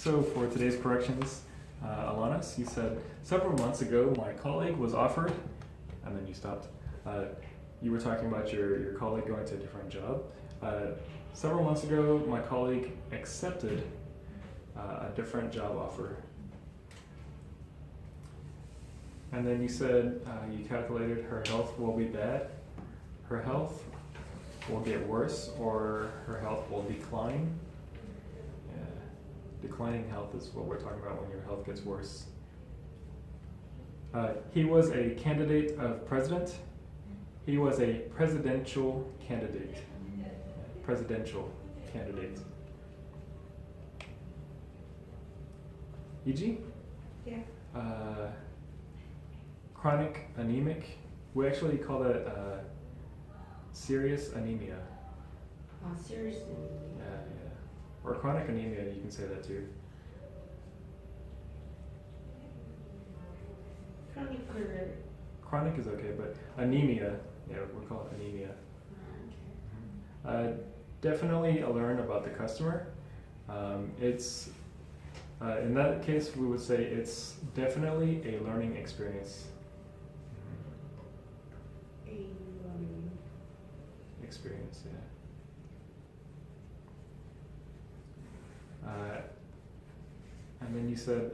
So for today's corrections, Alanis, you said, several months ago my colleague was offered, and then you stopped. You were talking about your colleague going to a different job. Several months ago my colleague accepted a different job offer. And then you said you calculated her health will be bad, her health will get worse, or her health will decline. Yeah. Declining health is what we're talking about when your health gets worse. He was a candidate of president. He was a presidential candidate. Presidential candidate. E.g.? Yeah. Chronic anemic. We actually call that serious anemia. Oh, seriously? Yeah. Or chronic anemia, you can say that too. Chronic is okay, but anemia, yeah, we call it anemia. Definitely learn about the customer. It's in that case, we would say it's definitely a learning experience. Experience, yeah. And then you said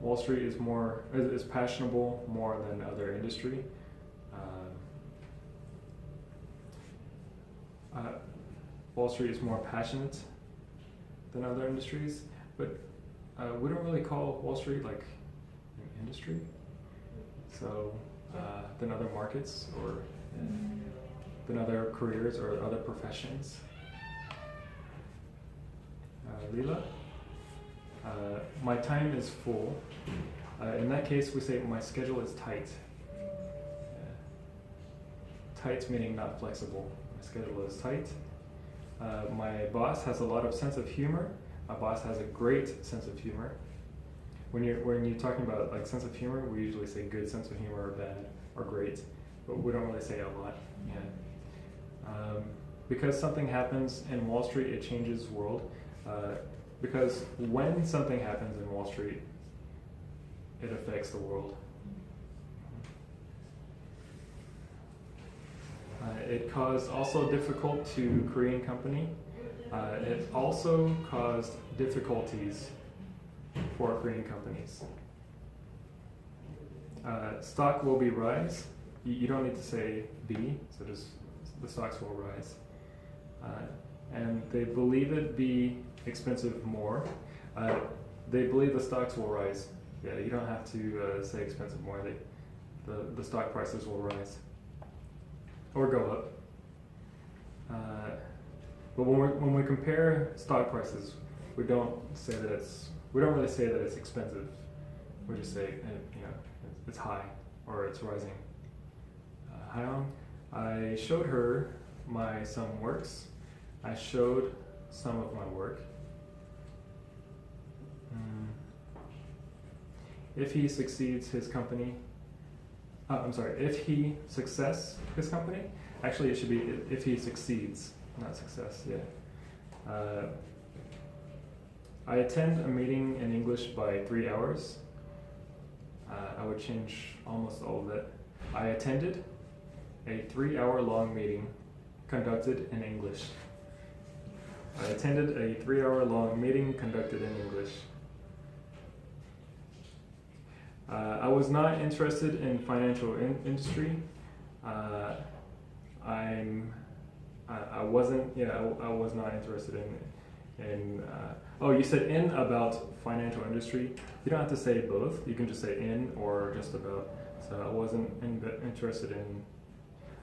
Wall Street is fashionable more than other industry. Wall Street is more passionate than other industries, but we don't really call Wall Street like an industry. So than other markets or than other careers or other professions. Lila, my time is full. In that case, we say my schedule is tight. Tight meaning not flexible. My schedule is tight. My boss has a lot of sense of humor. My boss has a great sense of humor. When you're talking about like sense of humor, we usually say good sense of humor or bad or great, but we don't really say a lot. Yeah. Because something happens in Wall Street, it changes the world. Because when something happens in Wall Street, it affects the world. It caused also difficult to Korean company. It also caused difficulties for Korean companies. Stock will be rise. You don't need to say be, so just the stocks will rise. And they believe it be expensive more. They believe the stocks will rise. Yeah, you don't have to say expensive more. The stock prices will rise or go up. But when we compare stock prices, we don't really say that it's expensive. We just say it's high or it's rising. Hyung, I showed her some works. I showed some of my work. If he succeeds his company, if he success his company, actually it should be if he succeeds, not success, yeah. I attend a meeting in English by 3 hours. I would change almost all of it. I attended a 3-hour-long meeting conducted in English. I attended a 3-hour-long meeting conducted in English. I was not interested in financial industry. I was not interested in you said in about financial industry. You don't have to say both. You can just say in or just about. So I wasn't interested in,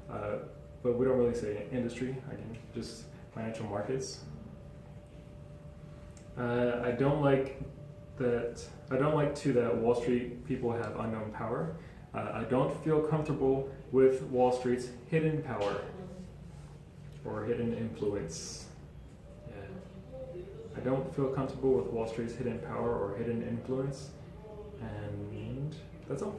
but we don't really say industry, again, just financial markets. I don't like that Wall Street people have unknown power. I don't feel comfortable with Wall Street's hidden power or hidden influence. Yeah. I don't feel comfortable with Wall Street's hidden power or hidden influence. And that's all.